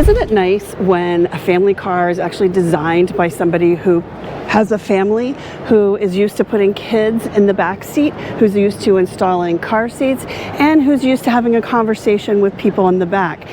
Isn't it nice when a family car is actually designed by somebody who has a family, who is used to putting kids in the back seat, who's used to installing car seats, and who's used to having a conversation with people in the back?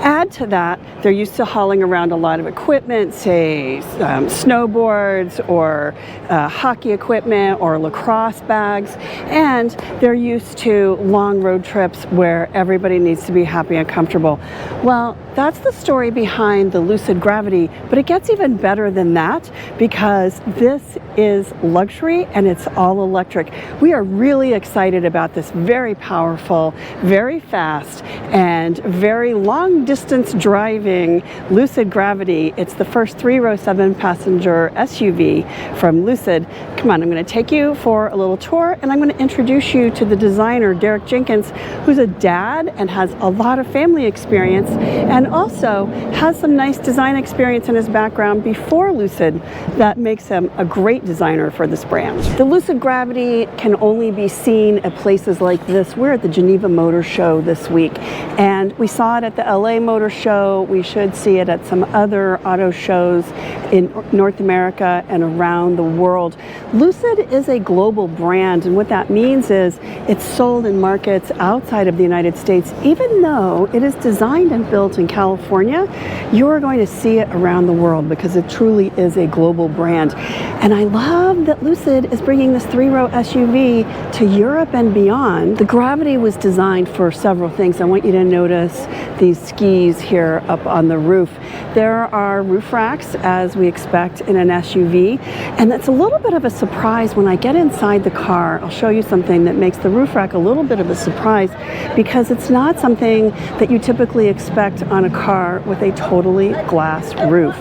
Add to that, they're used to hauling around a lot of equipment, say snowboards or hockey equipment or lacrosse bags, and they're used to long road trips where everybody needs to be happy and comfortable. Well, that's the story behind the Lucid Gravity, but it gets even better than that because this is luxury and it's all electric. We are really excited about this very powerful, very fast, and very long distance driving Lucid Gravity. It's the first 3-row 7-passenger SUV from Lucid. Come on, I'm going to take you for a little tour and I'm going to introduce you to the designer, Derek Jenkins, who's a dad and has a lot of family experience and also has some nice design experience in his background before Lucid that makes him a great designer for this brand. The Lucid Gravity can only be seen at places like this. We're at the Geneva Motor Show this week, and we saw it at the LA Motor Show. We should see it at some other auto shows in North America and around the world. Lucid is a global brand, and what that means is it's sold in markets outside of the United States. Even though it is designed and built in California, you're going to see it around the world because it truly is a global brand. And I love that Lucid is bringing this 3-row SUV to Europe and beyond. The Gravity was designed for several things. I want you to notice these skis here up on the roof. There are roof racks, as we expect in an SUV, and that's a little bit of a surprise when I get inside the car. I'll show you something that makes the roof rack a little bit of a surprise because it's not something that you typically expect on a car with a totally glass roof.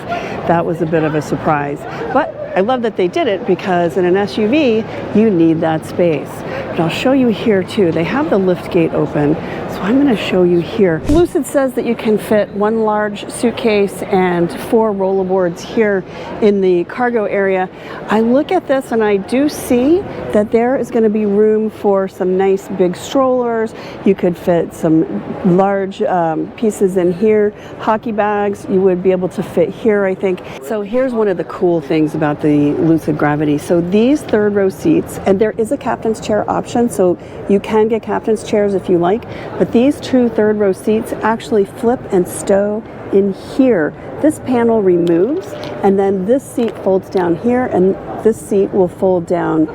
That was a bit of a surprise, but I love that they did it because in an SUV, you need that space. But I'll show you here too. They have the lift gate open, so I'm going to show you here. Lucid says that you can fit 1 large suitcase and 4 rollerboards here in the cargo area. I look at this and I do see that there is going to be room for some nice big strollers. You could fit some large pieces in here. Hockey bags you would be able to fit here, I think. So here's one of the cool things about the Lucid Gravity. So these 3rd-row seats, and there is a captain's chair option, so you can get captain's chairs if you like, but these 2 3rd-row seats actually flip and stow in here. This panel removes, and then this seat folds down here, and this seat will fold down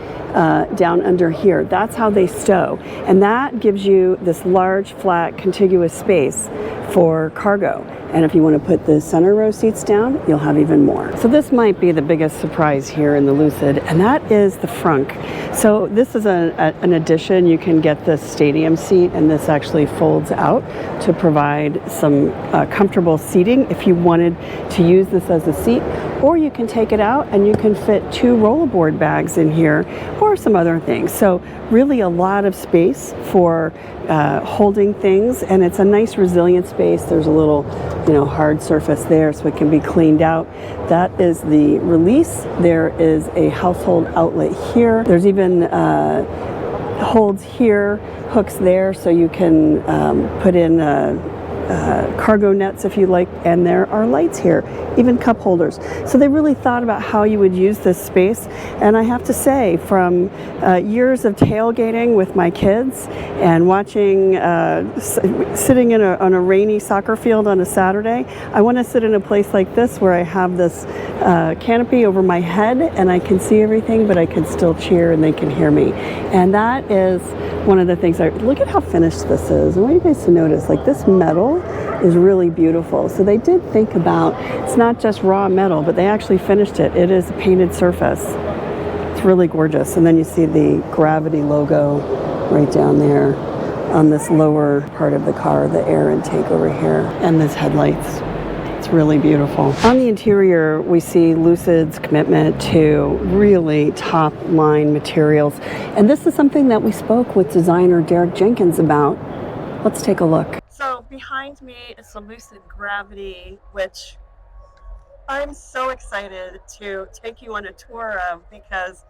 down under here. That's how they stow, and that gives you this large, flat, contiguous space for cargo. And if you want to put the center row seats down, you'll have even more. So this might be the biggest surprise here in the Lucid, and that is the Frunk. So this is an addition. You can get this stadium seat, and this actually folds out to provide some comfortable seating if you wanted to use this as a seat. Or you can take it out and you can fit 2 rollerboard bags in here or some other things. So really a lot of space for holding things, and it's a nice resilient space. There's a little hard surface there so it can be cleaned out. That is the release. There is a household outlet here. There's even holds here, hooks there, so you can put in cargo nets if you like, and there are lights here, even cup holders. So they really thought about how you would use this space, and I have to say, from years of tailgating with my kids and watching sitting on a rainy soccer field on a Saturday, I want to sit in a place like this where I have this canopy over my head and I can see everything, but I can still cheer and they can hear me. And that is one of the things. Look at how finished this is. I want you guys to notice, like, this metal is really beautiful. So they did think about, it's not just raw metal, but they actually finished it. It is a painted surface. It's really gorgeous. And then you see the Gravity logo right down there on this lower part of the car, the air intake over here, and this headlights. It's really beautiful. On the interior, we see Lucid's commitment to really top-line materials. And this is something that we spoke with designer Derek Jenkins about. Let's take a look. So behind me is the Lucid Gravity, which I'm so excited to take you on a tour of, because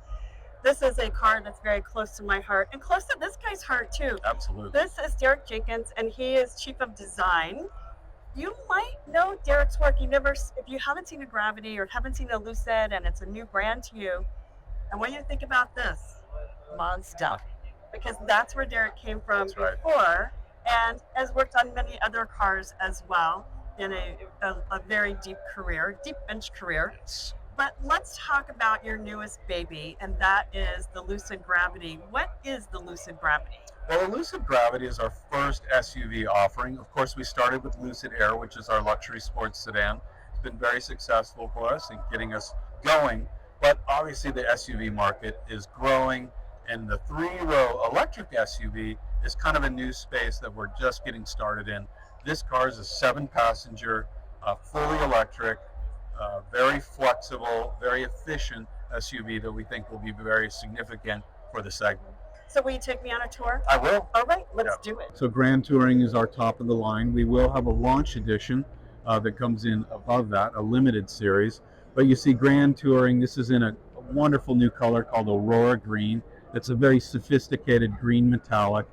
this is a car that's very close to my heart and close to this guy's heart too. Absolutely. This is Derek Jenkins, and he is Chief of Design You might know Derek's work. If you haven't seen a Gravity or haven't seen a Lucid and it's a new brand to you, I want you to think about this Mazda, because that's where Derek came from before, and has worked on many other cars as well in a very deep bench career. But let's talk about your newest baby, and that is the Lucid Gravity. What is the Lucid Gravity? Well, the Lucid Gravity is our first SUV offering. Of course, we started with Lucid Air, which is our luxury sports sedan. It's been very successful for us in getting us going, but obviously the SUV market is growing, and the three-row electric SUV is kind of a new space that we're just getting started in. This car is a 7-passenger, fully electric, very flexible, very efficient SUV that we think will be very significant for the segment. So will you take me on a tour? I will. All right, let's do it. So Grand Touring is our top of the line. We will have a launch edition that comes in above that, a limited series. But you see Grand Touring, this is in a wonderful new color called Aurora Green. It's a very sophisticated green metallic.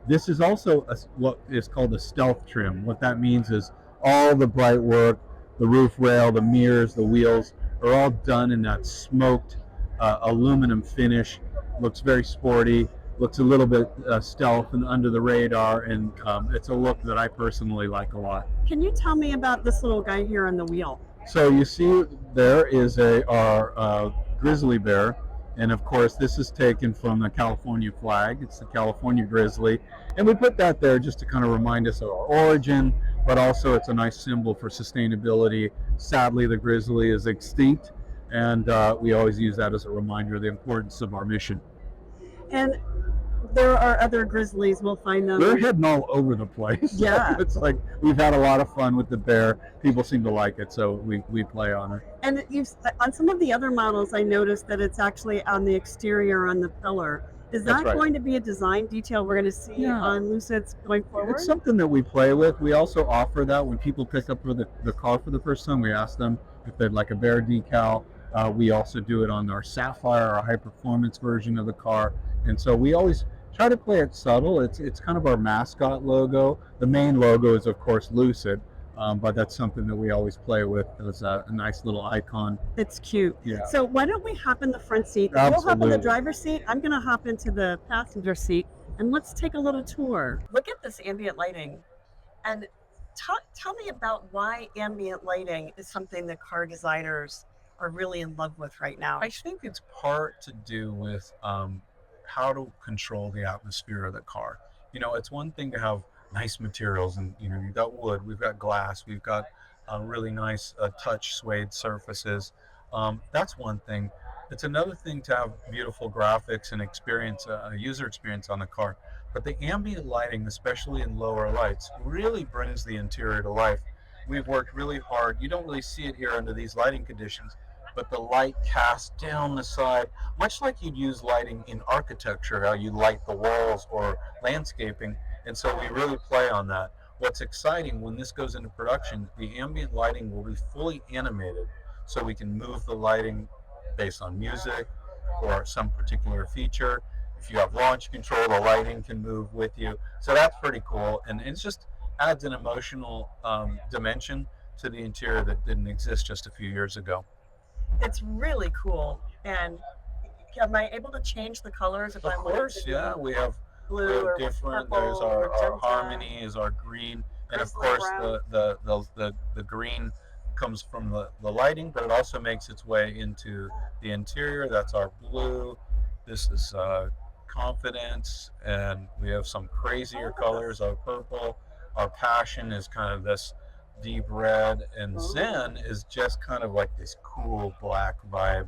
This is also what is called a stealth trim. What that means is all the bright work, the roof rail, the mirrors, the wheels are all done in that smoked aluminum finish. Looks very sporty. Looks a little bit stealth and under the radar, and it's a look that I personally like a lot. Can you tell me about this little guy here on the wheel? So you see there is our grizzly bear, and of course this is taken from the California flag. It's the California grizzly, and we put that there just to kind of remind us of our origin, but also it's a nice symbol for sustainability. Sadly, the grizzly is extinct, and we always use that as a reminder of the importance of our mission. And there are other grizzlies. We'll find them. They're heading all over the place. Yeah. It's like we've had a lot of fun with the bear. People seem to like it, so we play on it. And on some of the other models, I noticed that it's actually on the exterior on the pillar. Is that going to be a design detail we're going to see on Lucids going forward? It's something that we play with. We also offer that when people pick up the car for the first time. We ask them if they'd like a bear decal. We also do it on our Sapphire, our high performance version of the car. And so we always try to play it subtle. It's kind of our mascot logo. The main logo is, of course, Lucid, but that's something that we always play with as a nice little icon. It's cute. Yeah. So why don't we hop in the front seat? Absolutely. We'll hop in the driver's seat. I'm going to hop into the passenger seat, and let's take a little tour. Look at this ambient lighting. And tell me about why ambient lighting is something that car designers are really in love with right now. I think it's part to do with how to control the atmosphere of the car. You know, it's one thing to have nice materials, and you know, you've got wood, we've got glass, we've got really nice touch suede surfaces. That's one thing. It's another thing to have beautiful graphics and experience, user experience on the car. But the ambient lighting, especially in lower lights, really brings the interior to life. We've worked really hard. You don't really see it here under these lighting conditions, but the light cast down the side, much like you'd use lighting in architecture, how you light the walls or landscaping. And so we really play on that. What's exciting when this goes into production, the ambient lighting will be fully animated, so we can move the lighting based on music or some particular feature. If you have launch control, the lighting can move with you. So that's pretty cool. And it just adds an emotional dimension to the interior that didn't exist just a few years ago. It's really cool. And am I able to change the colors if I want to? Of course, yeah. We have blue or different. purple. There's our harmony is our green, and of course the green comes from the lighting, but it also makes its way into the interior. That's our blue. This is confidence, and we have some crazier colors. Our purple. Our passion is kind of this deep red, and Zen is just kind of like this cool black vibe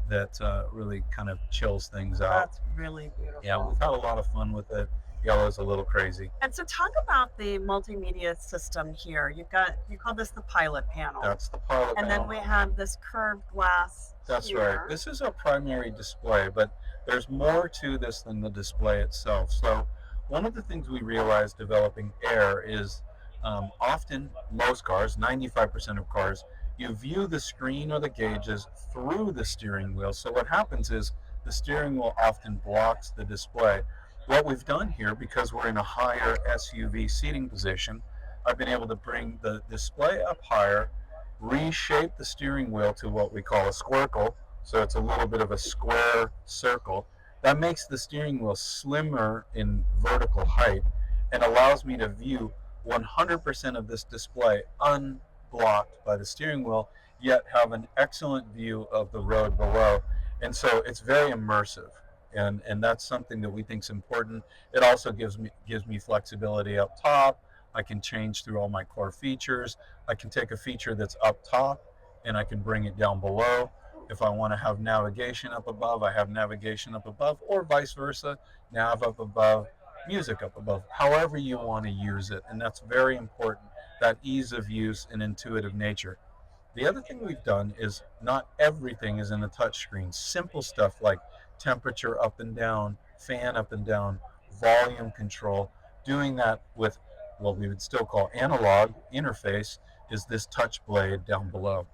that really kind of chills things out. That's really beautiful. Yeah, we've had a lot of fun with it. Yellow's a little crazy. And so talk about the multimedia system here. You call this the pilot panel. That's the pilot and panel. Then we have this curved glass. That's here. right. This is our primary display, but there's more to this than the display itself. So one of the things we realized developing Air is often most cars, 95% of cars, you view the screen or the gauges through the steering wheel. So what happens is the steering wheel often blocks the display. What we've done here, because we're in a higher SUV seating position, I've been able to bring the display up higher, reshape the steering wheel to what we call a squircle, so it's a little bit of a square circle. That makes the steering wheel slimmer in vertical height and allows me to view 100% of this display unblocked by the steering wheel, yet have an excellent view of the road below. And so it's very immersive. And that's something that we think is important. It also gives me flexibility up top. I can change through all my core features. I can take a feature that's up top and I can bring it down below. If I want to have navigation up above, I have navigation up above, or vice versa, nav up above, music up above, however you want to use it. And that's very important, that ease of use and intuitive nature. The other thing we've done is not everything is in the touchscreen. Simple stuff like temperature up and down, fan up and down, volume control, doing that with what we would still call analog interface is this touch blade down below.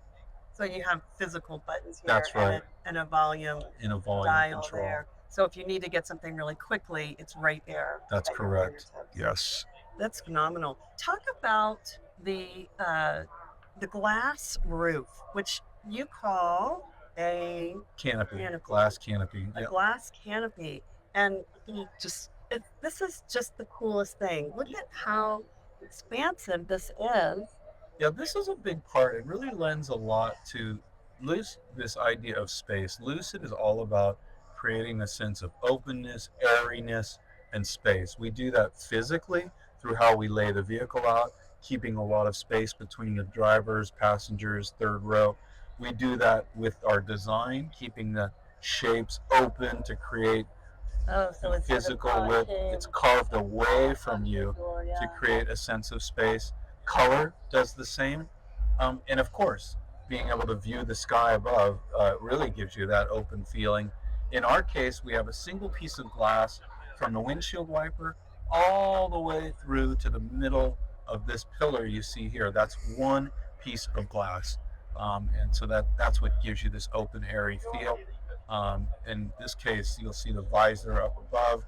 So you have physical buttons here. That's right. And a volume In a volume dial control. there. So if you need to get something really quickly, it's right there. That's at your correct. fingertips. Yes. That's phenomenal. Talk about the glass roof, which you call a Canopy. Canopy. Glass canopy. a Yep. glass canopy, and this is just the coolest thing. Look at how expansive this is. Yeah, this is a big part. It really lends a lot to this idea of space. Lucid is all about creating a sense of openness, airiness, and space. We do that physically through how we lay the vehicle out, keeping a lot of space between the drivers, passengers, third row. We do that with our design, keeping the shapes open to create Oh, so it's physical width. It's carved away from you to create a sense of space. Color does the same. And of course, being able to view the sky above really gives you that open feeling. In our case, we have a single piece of glass from the windshield wiper all the way through to the middle of this pillar you see here. That's one piece of glass. And so that's what gives you this open, airy feel. In this case, you'll see the visor up above.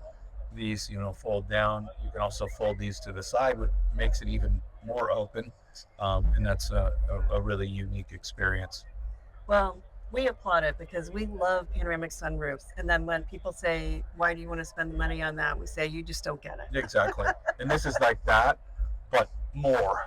These, fold down. You can also fold these to the side, which makes it even more open. And that's a really unique experience. Well, we applaud it because we love panoramic sunroofs. And then when people say, "Why do you want to spend the money on that?" we say, "You just don't get it." Exactly. And this is like that, but more.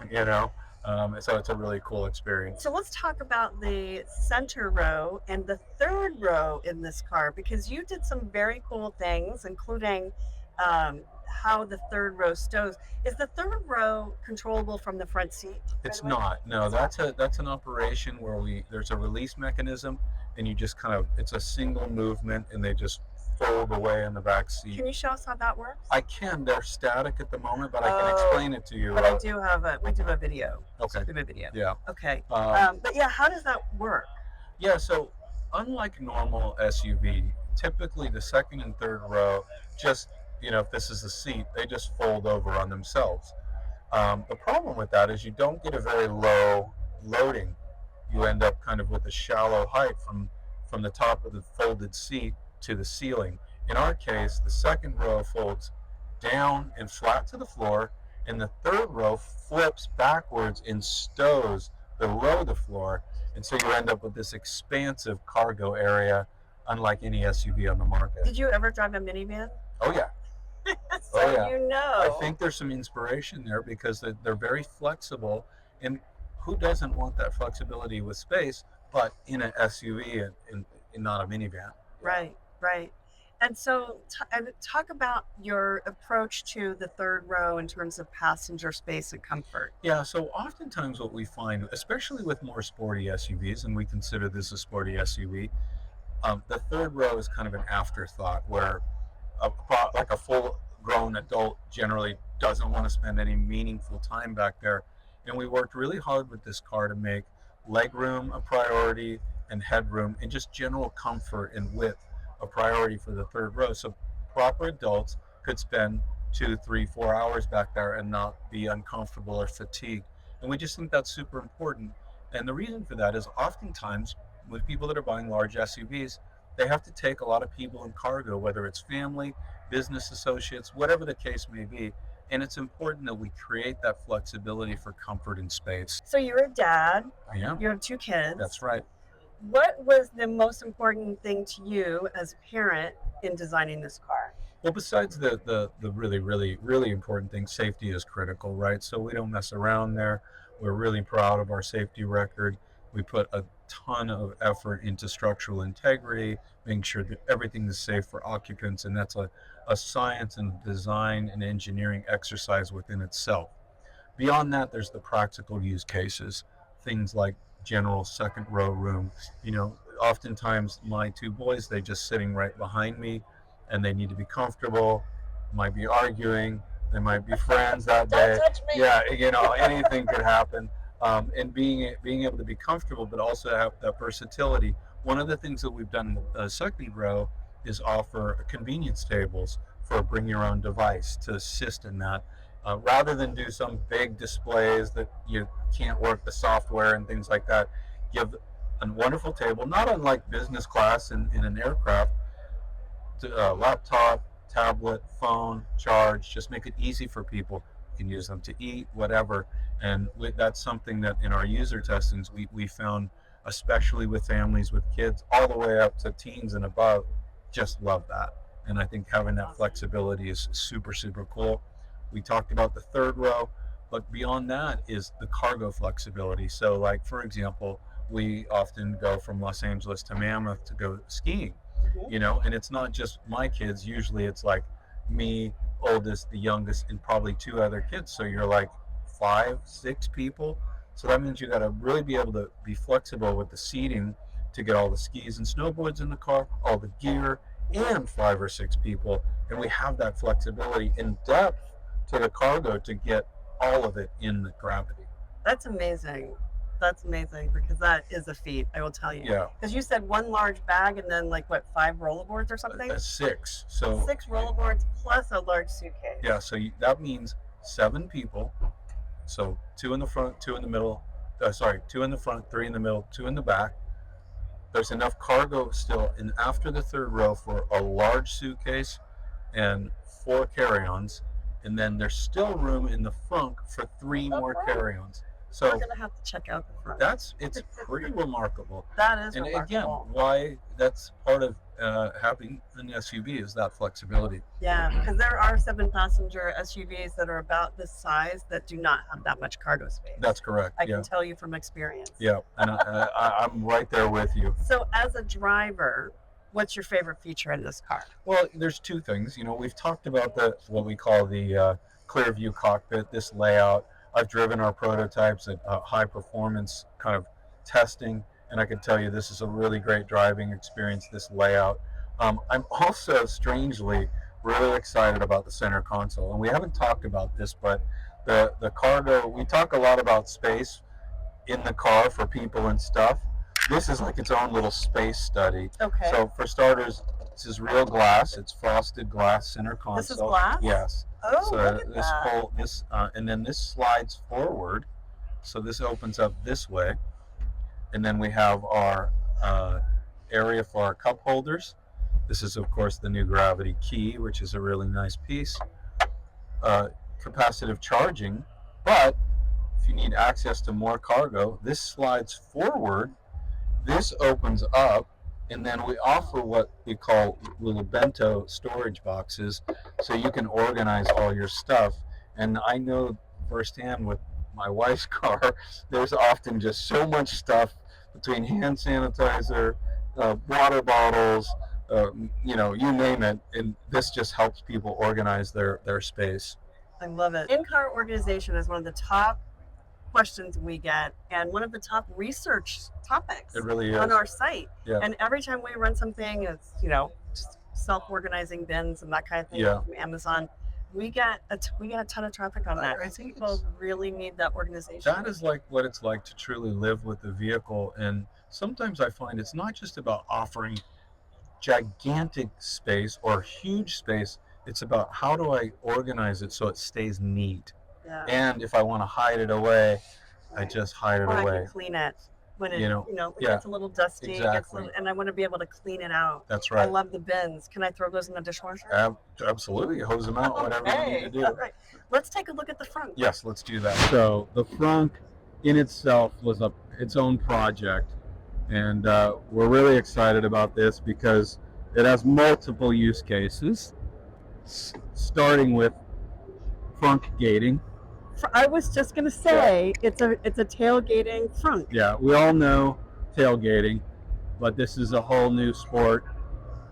So it's a really cool experience. So let's talk about the center row and the third row in this car, because you did some very cool things, including how the third row stows. Is the third row controllable from the front seat? It's not. No, that's an operation where there's a release mechanism, and you just it's a single movement, and they just fold away in the back seat. Can you show us how that works? I can. They're static at the moment, but I can explain it to you. But we do have a video. Okay. We have a video. Yeah. Okay. But yeah, how does that work? Yeah. So unlike normal SUV, typically the second and third row just if this is the seat, they just fold over on themselves. The problem with that is you don't get a very low loading. You end up kind of with a shallow height from the top of the folded seat to the ceiling. In our case, the second row folds down and flat to the floor, and the third row flips backwards and stows below the floor. And so you end up with this expansive cargo area, unlike any SUV on the market. Did you ever drive a minivan? Oh, yeah. So Oh, yeah. I I think there's some inspiration there because they're very flexible, and who doesn't want that flexibility with space, but in an SUV and not a minivan. Right, right. And so talk about your approach to the third row in terms of passenger space and comfort. Yeah, so oftentimes what we find, especially with more sporty SUVs, and we consider this a sporty SUV, the third row is kind of an afterthought where like a full-grown adult generally doesn't want to spend any meaningful time back there. And we worked really hard with this car to make legroom a priority and headroom and just general comfort and width a priority for the third row. So proper adults could spend 2, 3, 4 hours back there and not be uncomfortable or fatigued. And we just think that's super important. And the reason for that is oftentimes with people that are buying large SUVs, they have to take a lot of people in cargo, whether it's family, business associates, whatever the case may be. And it's important that we create that flexibility for comfort and space. So you're a dad. Yeah, You have 2 kids. that's right. What was the most important thing to you as a parent in designing this car? Well, besides the really, really, really important thing, safety is critical, right? So we don't mess around there. We're really proud of our safety record. We put a ton of effort into structural integrity, making sure that everything is safe for occupants, and that's a science and design and engineering exercise within itself. Beyond that, there's the practical use cases, things like general second row room. Oftentimes my 2 boys, they just sitting right behind me, and they need to be comfortable. Might be arguing, they might be friends that day. Don't touch me. Yeah, anything could happen. And being able to be comfortable, but also have that versatility. One of the things that we've done in the second row is offer convenience tables for bring your own device to assist in that rather than do some big displays that you can't work the software and things like that. Give a wonderful table, not unlike business class in an aircraft, to laptop, tablet, phone, charge. Just make it easy for people. You can use them to eat, whatever. And that's something that in our user testings we found, especially with families with kids, all the way up to teens and above, just love that. And I think having that flexibility is super, super cool. We talked about the third row, but beyond that is the cargo flexibility. So, like, for example, we often go from Los Angeles to Mammoth to go skiing, and it's not just my kids. Usually it's like me, oldest, the youngest, and probably 2 other kids. So you're like 5, 6 people. So that means you got to really be able to be flexible with the seating to get all the skis and snowboards in the car, all the gear, and 5 or 6 people. And we have that flexibility in depth to the cargo to get all of it in the gravity. That's amazing. That's amazing, because that is a feat, I will tell you. Yeah. Because you said 1 large bag and then 5 rollerboards or something? 6. So 6 rollerboards plus a large suitcase. yeah, so that means 7 people. So 2 in the front, 2 in the middle. 2 in the front, 3 in the middle, 2 in the back. There's enough cargo still, and after the third row for a large suitcase and 4 carry-ons, and then there's still room in the front for 3 more carry-ons. So we're gonna have to check out the front. it's pretty remarkable. That is And remarkable. again, why that's part of having an SUV is that flexibility. Yeah, because there are 7-passenger SUVs that are about this size that do not have that much cargo space. That's correct. I can tell you from experience. Yeah, and I'm right there with you. So as a driver, what's your favorite feature in this car? Well, there's 2 things. We've talked about what we call the clear view cockpit, this layout. I've driven our prototypes at high performance kind of testing, and I can tell you this is a really great driving experience, this layout. I'm also strangely really excited about the center console, and we haven't talked about this, but the cargo, we talk a lot about space in the car for people and stuff. This is like its own little space study. Okay. So for starters, this is real glass. It's frosted glass center console. This is glass? Yes. Oh, So look at that. and then this slides forward. So this opens up this way, and then we have our area for our cup holders. This is, of course, the new gravity key, which is a really nice piece. Capacitive charging, but if you need access to more cargo, this slides forward. This opens up, and then we offer what we call little bento storage boxes, so you can organize all your stuff. And I know firsthand with my wife's car, there's often just so much stuff between hand sanitizer, water bottles, you name it, and this just helps people organize their space. I love it. In-car organization is one of the top questions we get, and one of the top research topics It really is. on our site. Yeah. And every time we run something, it's just self-organizing bins and that kind of thing Yeah. from Amazon. We get a ton of traffic on that. I think People really need that organization. That is like what it's like to truly live with the vehicle. And sometimes I find it's not just about offering gigantic space or huge space. It's about how do I organize it so it stays neat. Yeah. And if I want to hide it away, I just hide it Or I away. can clean it. when it, It it gets a little dusty, exactly. and I want to be able to clean it out. That's I right. love the bins. Can I throw those in the dishwasher? Absolutely, hose them out, whatever you need to do. All right. Let's take a look at the front. Yes, let's do that. So the Frunk in itself was its own project, and we're really excited about this because it has multiple use cases, starting with frunk gating. I was just going to say, it's a tailgating front. Yeah, we all know tailgating, but this is a whole new sport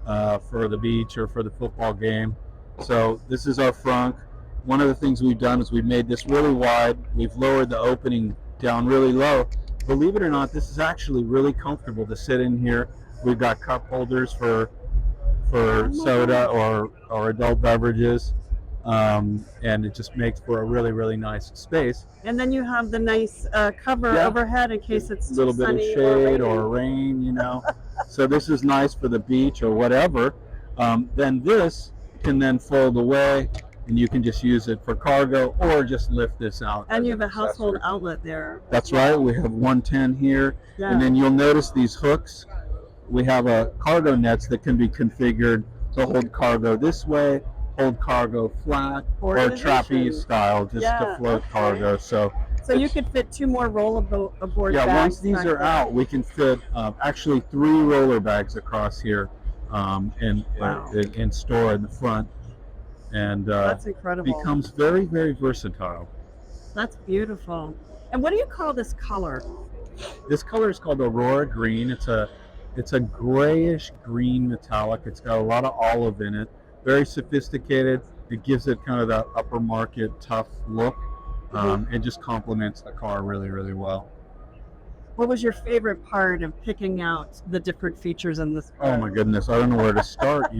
for the beach or for the football game. So this is our frunk. One of the things we've done is we've made this really wide. We've lowered the opening down really low. Believe it or not, this is actually really comfortable to sit in here. We've got cup holders for soda or adult beverages. And it just makes for a really, really nice space. And then you have the nice cover overhead in case it's a little bit of shade or rain, So this is nice for the beach or whatever. Then this can then fold away, and you can just use it for cargo or just lift this out. And you have a household outlet there. That's right. We have 110 here. Yeah. And then you'll notice these hooks. We have a cargo nets that can be configured to hold cargo this way, hold cargo flat, or trapeze style, just to float cargo. So you could fit 2 more roll-aboard bags. Once these are out, we can fit actually 3 roller bags across here and store in the front. And that's incredible. Becomes very, very versatile. That's beautiful. And what do you call this color? This color is called Aurora Green. It's a grayish green metallic. It's got a lot of olive in it. Very sophisticated. It gives it kind of that upper market tough look. It just complements the car really, really well. What was your favorite part of picking out the different features in this car? Oh my goodness, I don't know where to start.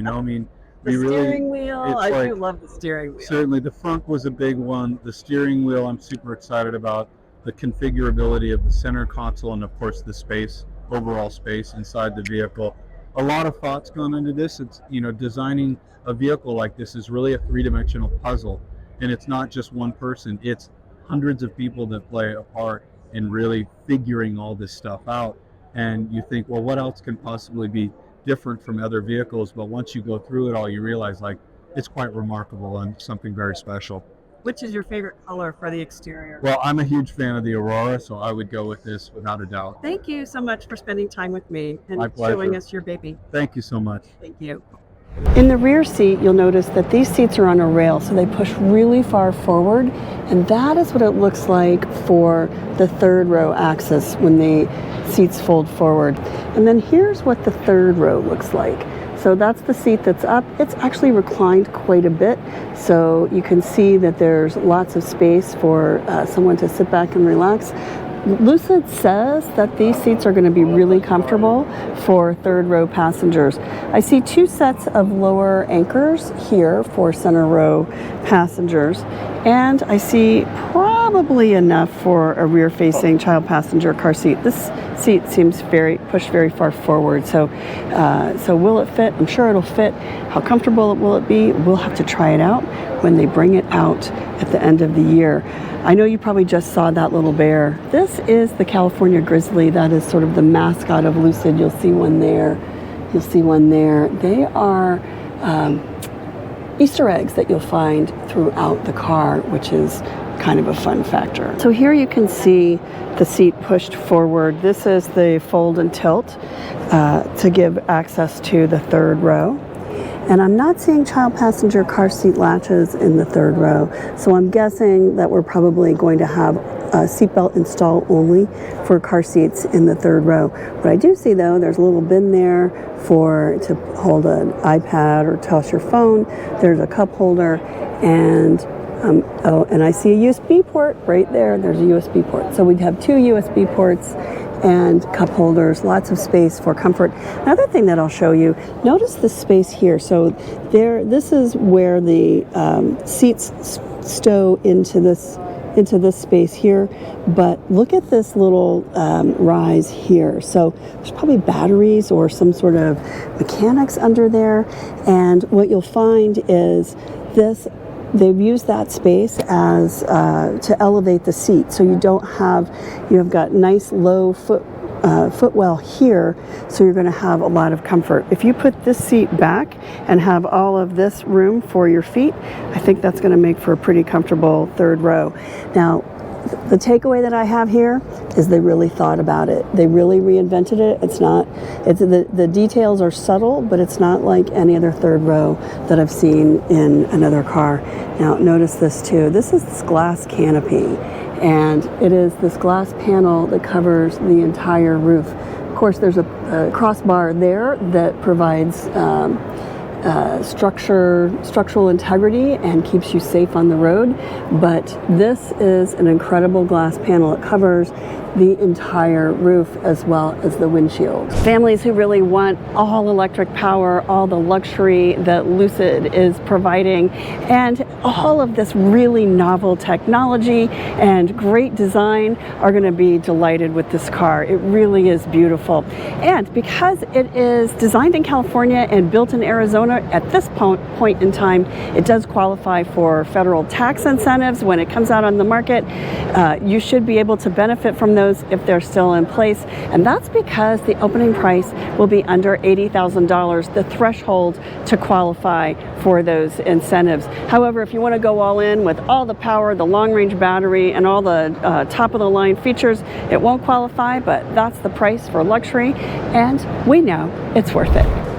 The steering wheel. I do love the steering wheel. Certainly, the Frunk was a big one. The steering wheel, I'm super excited about. The configurability of the center console, and of course the overall space inside the vehicle. A lot of thoughts gone into this. It's designing a vehicle like this is really a 3-dimensional puzzle, and it's not just one person. It's hundreds of people that play a part in really figuring all this stuff out. And you think, well, what else can possibly be different from other vehicles? But once you go through it all, you realize it's quite remarkable and something very special. Which is your favorite color for the exterior? Well, I'm a huge fan of the Aurora, so I would go with this without a doubt. Thank you so much for spending time with me and My pleasure. showing us your baby. Thank you so much. Thank you. In the rear seat, you'll notice that these seats are on a rail, so they push really far forward, and that is what it looks like for the third row axis when the seats fold forward. And then here's what the third row looks like. So that's the seat that's up. It's actually reclined quite a bit, so you can see that there's lots of space for someone to sit back and relax. Lucid says that these seats are going to be really comfortable for third row passengers. I see 2 sets of lower anchors here for center row passengers, and I see probably enough for a rear facing child passenger car seat. This seat seems pushed very far forward, so will it fit? I'm sure it'll fit. How comfortable will it be? We'll have to try it out when they bring it out at the end of the year. I know you probably just saw that little bear. This is the California Grizzly. That is sort of the mascot of Lucid. You'll see one there. They are Easter eggs that you'll find throughout the car, which is kind of a fun factor. So here you can see the seat pushed forward. This is the fold and tilt to give access to the third row. And I'm not seeing child passenger car seat latches in the third row, so I'm guessing that we're probably going to have a seatbelt install only for car seats in the third row. What I do see, though, there's a little bin there to hold an iPad or toss your phone. There's a cup holder, and and I see a USB port right there. There's a USB port. So we'd have 2 USB ports and cup holders, lots of space for comfort. Another thing that I'll show you, notice the space here. So this is where the seats stow into this space here, but look at this little rise here. So there's probably batteries or some sort of mechanics under there, and what you'll find is they've used that space as to elevate the seat, so you have got nice low footwell here, so you're going to have a lot of comfort. If you put this seat back and have all of this room for your feet, I think that's going to make for a pretty comfortable third row. Now, the takeaway that I have here is they really thought about it. They really reinvented it. The details are subtle, but it's not like any other third row that I've seen in another car. Now, notice this too. This is this glass canopy, and it is this glass panel that covers the entire roof. Of course, there's a crossbar there that provides structural integrity and keeps you safe on the road, but this is an incredible glass panel. It covers the entire roof as well as the windshield. Families who really want all electric power, all the luxury that Lucid is providing, and all of this really novel technology and great design are going to be delighted with this car. It really is beautiful. And because it is designed in California and built in Arizona, at this point in time, it does qualify for federal tax incentives when it comes out on the market. You should be able to benefit from those if they're still in place, and that's because the opening price will be under $80,000, the threshold to qualify for those incentives. However, if you want to go all in with all the power, the long-range battery, and all the top-of-the-line features, it won't qualify, but that's the price for luxury, and we know it's worth it.